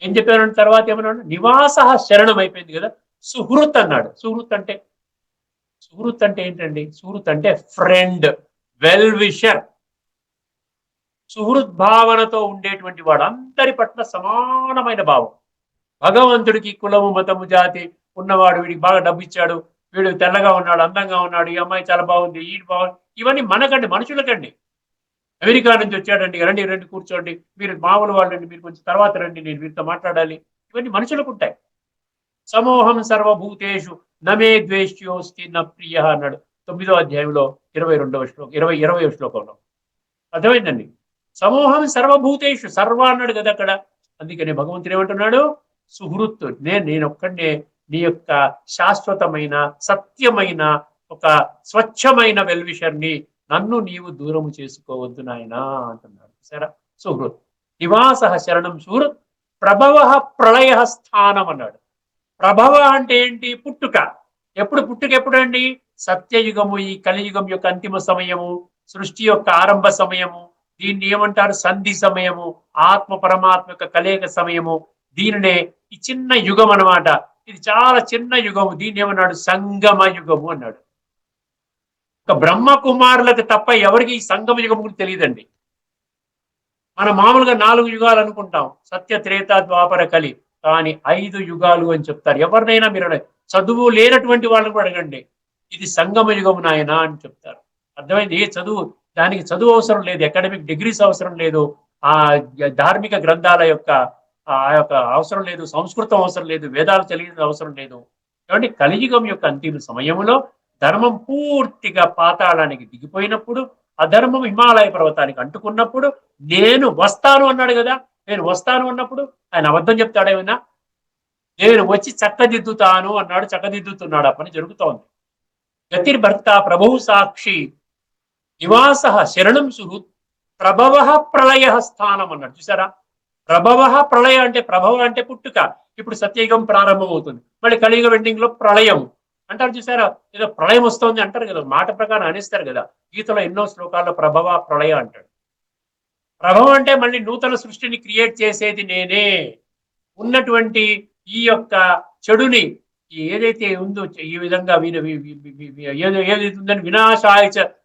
ఏం చెప్పారు తర్వాత ఏమన్నాడు, నివాస శరణం అయిపోయింది కదా. సుహృత్ అన్నాడు. సుహృత్ అంటే ఏంటండి? సుహృత్ అంటే ఫ్రెండ్, వెల్ విషర్. సుహృద్భావనతో ఉండేటువంటి వాడు, అందరి పట్ల సమానమైన భావం. భగవంతుడికి కులము మతము జాతి ఉన్నవాడు, వీడికి బాగా డబ్బు ఇచ్చాడు, వీడు తెల్లగా ఉన్నాడు, అందంగా ఉన్నాడు, ఈ అమ్మాయి చాలా బాగుంది, ఈ బాగుంది, ఇవన్నీ మనకండి, మనుషులకండి. అమెరికా నుంచి వచ్చాడండి, రండి రండి కూర్చోండి, మీరు మామూలు వాళ్ళండి, మీరు కొంచెం తర్వాత రండి, నేను వీరితో మాట్లాడాలి, ఇవన్నీ మనుషులకు ఉంటాయి. సమూహం సర్వభూతేషు నమే ద్వేష్యోస్తి న ప్రియ అన్నాడు 9వ అధ్యాయంలో 20వ శ్లోకంలో. అర్థమైందండి. సమూహం సర్వభూతేషు, సర్వ అన్నాడు కదా అక్కడ. అందుకని భగవంతుడు ఏమంటున్నాడు, సుహృత్, నేనొక్కడే నీ యొక్క శాశ్వతమైన సత్యమైన ఒక స్వచ్ఛమైన వెల్విషర్ని, నన్ను నీవు దూరము చేసుకోవద్దు నాయనా అంటున్నాడు. సరే, సుహృత్ నివాస శరణం సుహృత్ ప్రభవ ప్రళయ స్థానం అన్నాడు. ప్రభవ అంటే ఏంటి? పుట్టుక. పుట్టుక ఎప్పుడండి? సత్యయుగము, ఈ కలియుగం యొక్క అంతిమ సమయము, సృష్టి యొక్క ఆరంభ సమయము. దీన్ని ఏమంటారు? సంధి సమయము, ఆత్మ పరమాత్మ యొక్క కలయిక సమయము. దీనినే ఈ చిన్న యుగం అన్నమాట. ఇది చాలా చిన్న యుగము. దీన్ని ఏమన్నాడు? సంగమ యుగము అన్నాడు. ఒక బ్రహ్మ కుమారులకు తప్ప ఎవరికి ఈ సంగమ యుగం గురించి తెలియదండి. మనం మామూలుగా 4 యుగాలు అనుకుంటాం, సత్య త్రేత ద్వాపర కలి, కానీ 5 యుగాలు అని చెప్తారు. ఎవరినైనా మీరు చదువు లేనటువంటి వాళ్ళని కూడా అడగండి, ఇది సంగమ యుగము నాయన అని చెప్తారు. అర్థమైంది? ఏ చదువు, దానికి చదువు అవసరం లేదు, అకాడమిక్ డిగ్రీస్ అవసరం లేదు, ఆ ధార్మిక గ్రంథాల యొక్క ఆ యొక్క అవసరం లేదు, సంస్కృతం అవసరం లేదు, వేదాలు తెలియని అవసరం లేదు. కాబట్టి కలియుగం యొక్క అంతిమ సమయంలో ధర్మం పూర్తిగా పాతాళానికి దిగిపోయినప్పుడు, అధర్మం హిమాలయ పర్వతానికి అంటుకున్నప్పుడు నేను వస్తాను అన్నాడు కదా. నేను వస్తాను అన్నప్పుడు ఆయన అబద్ధం చెప్తాడేమైనా? నేను వచ్చి చక్కదిద్దుతాను అన్నాడు. చక్కదిద్దుతున్నాడు. ఆ పని జరుగుతోంది. గతిర్భర్త ప్రభువు సాక్షి నివాస శరణం సుహృత్ ప్రభవ ప్రళయ స్థానం అన్నాడు. చూసారా? ప్రభవ ప్రళయ అంటే, ప్రభవ అంటే పుట్టుక. ఇప్పుడు సత్యయుగం ప్రారంభం అవుతుంది, మళ్ళీ కలియుగం ఎండింగ్ లో ప్రళయం అంటారు. చూసారా? ఏదో ప్రళయం వస్తుంది అంటారు కదా, మాట ప్రకారం అనేస్తారు కదా. గీతలో ఎన్నో శ్లోకాల్లో ప్రభవ ప్రళయ అంటాడు. ప్రభవం అంటే మళ్ళీ నూతన సృష్టిని క్రియేట్ చేసేది నేనే. ఉన్నటువంటి ఈ యొక్క చెడుని ఏదైతే ఉందో, ఈ విధంగా ఏదైతే ఉందని వినాశాయ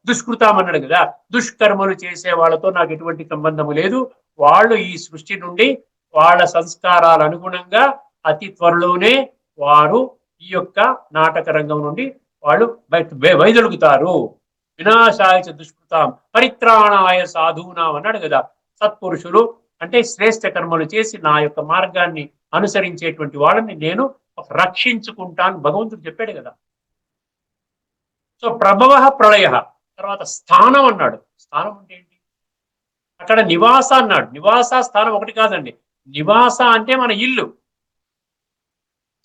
దుష్కృతం అన్నాడు కదా. దుష్కర్మలు చేసే వాళ్ళతో నాకు ఎటువంటి సంబంధము లేదు. వాళ్ళు ఈ సృష్టి నుండి వాళ్ళ సంస్కారాల అనుగుణంగా అతి త్వరలోనే వారు ఈ యొక్క నాటక రంగం నుండి వాళ్ళు వైదొలుగుతారు. వినాశాయ దుష్కృతాం పరిత్రాణాయ సాధూనాం అన్నాడు కదా. సత్పురుషులు అంటే శ్రేష్ఠ కర్మలు చేసి నా యొక్క మార్గాన్ని అనుసరించేటువంటి వాళ్ళని నేను రక్షించుకుంటాను భగవంతుడు చెప్పాడు కదా. సో ప్రభవ ప్రళయ, తర్వాత స్థానం అన్నాడు. స్థానం అంటే ఏంటి? అక్కడ నివాస అన్నాడు. నివాస స్థానం ఒకటి కాదండి. నివాస అంటే మన ఇల్లు,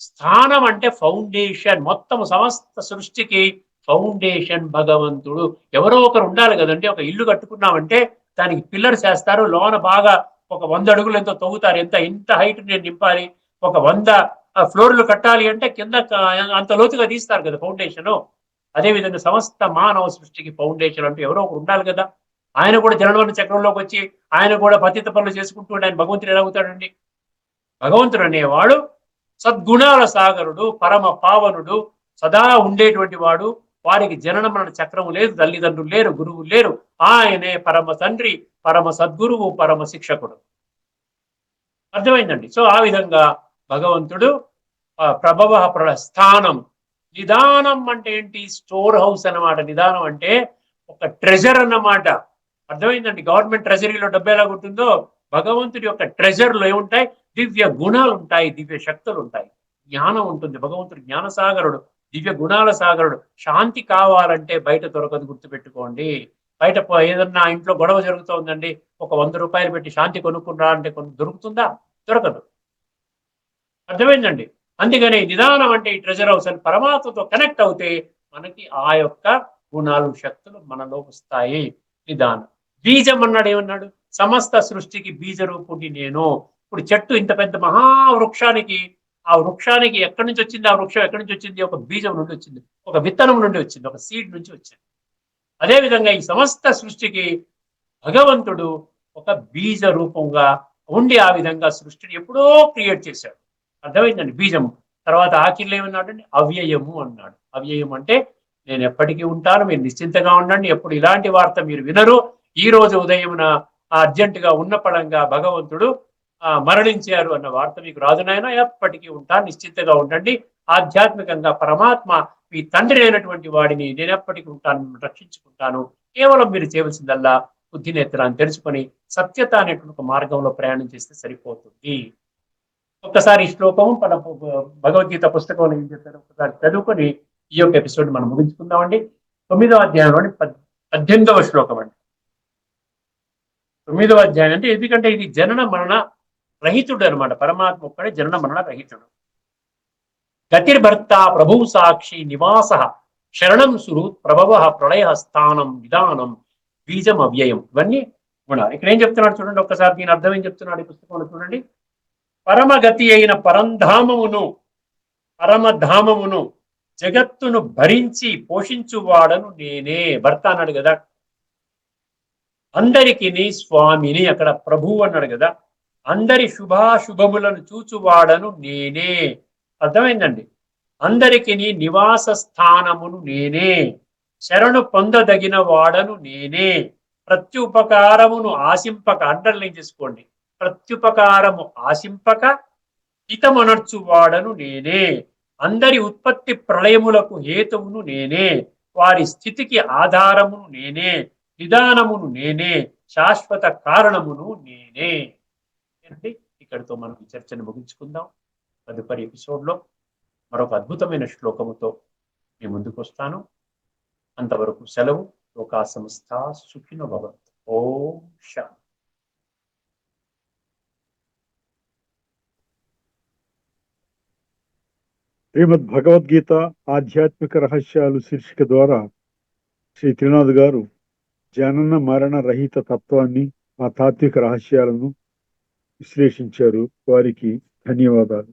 స్థానం అంటే ఫౌండేషన్. మొత్తం సమస్త సృష్టికి ఫౌండేషన్ భగవంతుడు. ఎవరో ఒకరు ఉండాలి కదండి. ఒక ఇల్లు కట్టుకున్నామంటే దానికి పిల్లర్స్ వేస్తారు, లోన బాగా ఒక 100 అడుగులు ఎంతో తవ్వుతారు. ఇంత హైట్ నేను నింపాలి, ఒక 100 ఫ్లోర్లు కట్టాలి అంటే కింద అంత లోతుగా తీస్తారు కదా ఫౌండేషన్. అదేవిధంగా సమస్త మానవ సృష్టికి ఫౌండేషన్ అంటే ఎవరో ఒకరు ఉండాలి కదా. ఆయన కూడా జనవరి చక్రంలోకి వచ్చి ఆయన కూడా పతిత పనులు చేసుకుంటూ ఆయన భగవంతుడు ఎలా అవుతాడండి? భగవంతుడు అనేవాడు సద్గుణాల సాగరుడు, పరమ పావనుడు, సదా ఉండేటువంటి వాడు. వారికి జనన మరణ చక్రము లేదు, తల్లిదండ్రులు లేరు, గురువులు లేరు. ఆయనే పరమ తండ్రి, పరమ సద్గురువు, పరమ శిక్షకుడు. అర్థమైందండి? సో ఆ విధంగా భగవంతుడు ప్రభవ స్థానం. నిదానం అంటే ఏంటి? స్టోర్ హౌస్ అన్నమాట. నిదానం అంటే ఒక ట్రెజర్ అన్నమాట. అర్థమైందండి? గవర్నమెంట్ ట్రెజరీలో డబ్బు ఎలా ఉంటుందో భగవంతుడి యొక్క ట్రెజర్లో ఏముంటాయి? దివ్య గుణాలు ఉంటాయి, దివ్య శక్తులు ఉంటాయి, జ్ఞానం ఉంటుంది. భగవంతుడు జ్ఞానసాగరుడు, దివ్య గుణాల సాగరుడు. శాంతి కావాలంటే బయట దొరకదు, గుర్తుపెట్టుకోండి. బయట ఏదన్నా ఇంట్లో గొడవ జరుగుతుందండి, ఒక 100 రూపాయలు పెట్టి శాంతి కొనుక్కుంటా అంటే దొరుకుతుందా? దొరకదు. అర్థమైందండి? అందుకని నిదానం అంటే ఈ ట్రెజర్ హౌస్ అని పరమాత్మతో కనెక్ట్ అవుతే మనకి ఆ యొక్క గుణాలు, శక్తులు మనలో వస్తాయి. నిదానం. బీజం అన్నాడు. ఏమన్నాడు? సమస్త సృష్టికి బీజ రూపుడి నేను. ఇప్పుడు చెట్టు ఇంత పెద్ద మహావృక్షానికి ఆ వృక్షానికి ఎక్కడి నుంచి వచ్చింది, ఆ వృక్షం ఎక్కడి నుంచి వచ్చింది? ఒక బీజం నుండి వచ్చింది, ఒక విత్తనం నుండి వచ్చింది, ఒక సీడ్ నుంచి వచ్చింది. అదేవిధంగా ఈ సమస్త సృష్టికి భగవంతుడు ఒక బీజ రూపంగా ఉండి ఆ విధంగా సృష్టిని ఎప్పుడో క్రియేట్ చేశాడు. అర్థమైందండి? బీజము. తర్వాత ఆఖరిలో ఏమన్నాడండి? అవ్యయము అన్నాడు. అవ్యయం అంటే నేను ఎప్పటికీ ఉంటాను, మీరు నిశ్చింతగా ఉండండి, ఎప్పుడు ఇలాంటి వార్త మీరు వినరు. ఈ రోజు ఉదయమున అర్జెంటుగా ఉన్న పడంగా భగవంతుడు మరణించారు అన్న వార్త మీకు రాజునైనా, ఎప్పటికీ ఉంటాను, నిశ్చింతగా ఉండండి. ఆధ్యాత్మికంగా పరమాత్మ మీ తండ్రి అయినటువంటి వాడిని నేను ఎప్పటికీ ఉంటాను, రక్షించుకుంటాను. కేవలం మీరు చేయవలసిందల్లా బుద్ధి నేత్రాన్ని తెరుచుకొని సత్యత అనేటువంటి ఒక మార్గంలో ప్రయాణం చేస్తే సరిపోతుంది. ఒక్కసారి ఈ శ్లోకము మన భగవద్గీత పుస్తకంలో ఏం చెప్పారు ఒకసారి చదువుకొని ఈ యొక్క ఎపిసోడ్ మనం ముగించుకుందామండి. 9వ అధ్యాయంలోని 18వ శ్లోకం అండి. 9వ అధ్యాయం అంటే ఎందుకంటే ఇది జనన మరణ రహితుడు అనమాట. పరమాత్మ ఒక్కడే జనన మరణ రహితుడు. గతిర్భర్త ప్రభు సాక్షి నివాస శరణం సురు ప్రభవ ప్రళయ స్థానం విధానం బీజం అవ్యయం. ఇవన్నీ గుణాలు. ఇక్కడ ఏం చెప్తున్నాడు చూడండి ఒక్కసారి, దీని అర్థం ఏం చెప్తున్నాడు ఈ పుస్తకంలో చూడండి. పరమగతి అయిన పరమధామమును జగత్తును భరించి పోషించువాడను నేనే. భర్త అన్నాడు కదా, అందరికి స్వామిని, అక్కడ ప్రభువు అన్నాడు కదా, అందరి శుభాశుభములను చూచువాడను నేనే. అర్థమైందండి? అందరికి నివాస స్థానమును నేనే, శరణు పొందదగిన వాడను నేనే, ప్రత్యుపకారమును ఆశింపక, అండర్లైన్ చేసుకోండి, ప్రత్యుపకారము ఆశింపక హితమనర్చు వాడను నేనే, అందరి ఉత్పత్తి ప్రళయములకు హేతువును నేనే, వారి స్థితికి ఆధారమును నేనే, నిదానమును నేనే, శాశ్వత కారణమును నేనే. ఇక్కడితో మనం ఈ చర్చను ముగించుకుందాం. తదుపరి ఎపిసోడ్లో మరొక అద్భుతమైన శ్లోకముతో మీ ముందుకు వస్తాను. అంతవరకు సెలవు. లోకా సమస్త సుఖినో భవంతు. ఓం శాంతి. శ్రీమద్ భగవద్గీత ఆధ్యాత్మిక రహస్యాలు శీర్షిక ద్వారా శ్రీ త్రినాథ్ గారు జనన మరణ రహిత తత్వాన్ని, ఆ తాత్విక రహస్యాలను విశ్లేషించారు. వారికి ధన్యవాదాలు.